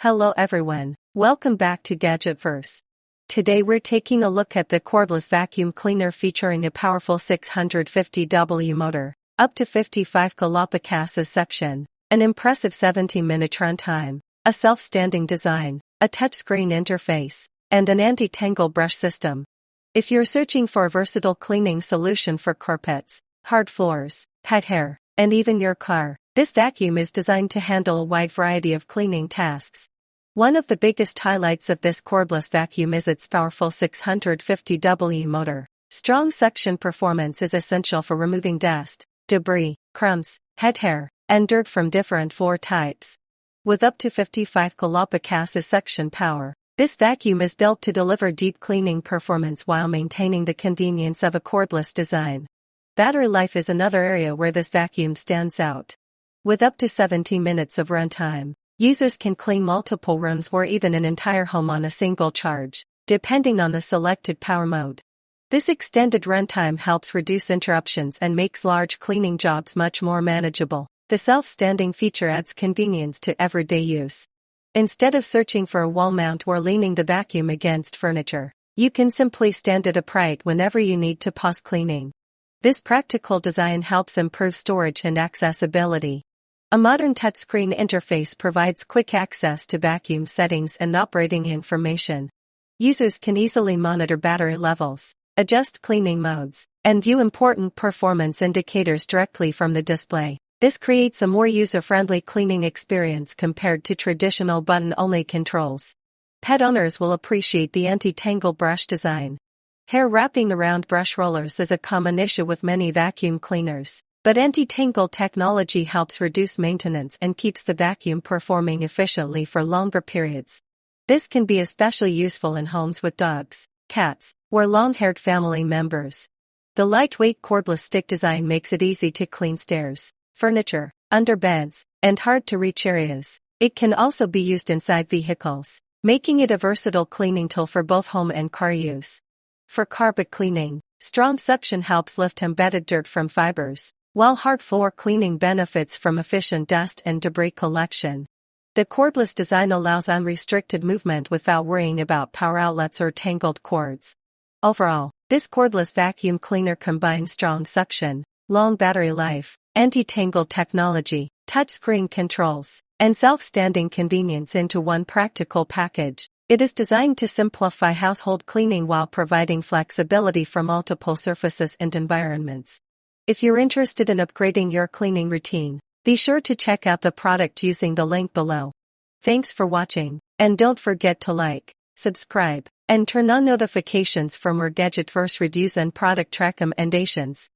Hello everyone, welcome back to Gadgetverse. Today we're taking a look at the cordless vacuum cleaner featuring a powerful 650W motor, up to 55 kPa suction, an impressive 17-minute runtime, a self-standing design, a touchscreen interface, and an anti-tangle brush system. If you're searching for a versatile cleaning solution for carpets, hard floors, pet hair, and even your car, this vacuum is designed to handle a wide variety of cleaning tasks. One of the biggest highlights of this cordless vacuum is its powerful 650W motor. Strong suction performance is essential for removing dust, debris, crumbs, head hair, and dirt from different floor types. With up to 55 kPa suction power, this vacuum is built to deliver deep cleaning performance while maintaining the convenience of a cordless design. Battery life is another area where this vacuum stands out. With up to 70 minutes of runtime, users can clean multiple rooms or even an entire home on a single charge, depending on the selected power mode. This extended runtime helps reduce interruptions and makes large cleaning jobs much more manageable. The self-standing feature adds convenience to everyday use. Instead of searching for a wall mount or leaning the vacuum against furniture, you can simply stand it upright whenever you need to pause cleaning. This practical design helps improve storage and accessibility. A modern touchscreen interface provides quick access to vacuum settings and operating information. Users can easily monitor battery levels, adjust cleaning modes, and view important performance indicators directly from the display. This creates a more user-friendly cleaning experience compared to traditional button-only controls. Pet owners will appreciate the anti-tangle brush design. Hair wrapping around brush rollers is a common issue with many vacuum cleaners, but anti-tangle technology helps reduce maintenance and keeps the vacuum performing efficiently for longer periods. This can be especially useful in homes with dogs, cats, or long-haired family members. The lightweight cordless stick design makes it easy to clean stairs, furniture, under beds, and hard-to-reach areas. It can also be used inside vehicles, making it a versatile cleaning tool for both home and car use. For carpet cleaning, strong suction helps lift embedded dirt from fibers, while hard floor cleaning benefits from efficient dust and debris collection. The cordless design allows unrestricted movement without worrying about power outlets or tangled cords. Overall, this cordless vacuum cleaner combines strong suction, long battery life, anti-tangle technology, touchscreen controls, and self-standing convenience into one practical package. It is designed to simplify household cleaning while providing flexibility for multiple surfaces and environments. If you're interested in upgrading your cleaning routine, be sure to check out the product using the link below. Thanks for watching, and don't forget to like, subscribe, and turn on notifications for more Gadgetverse reviews and product recommendations.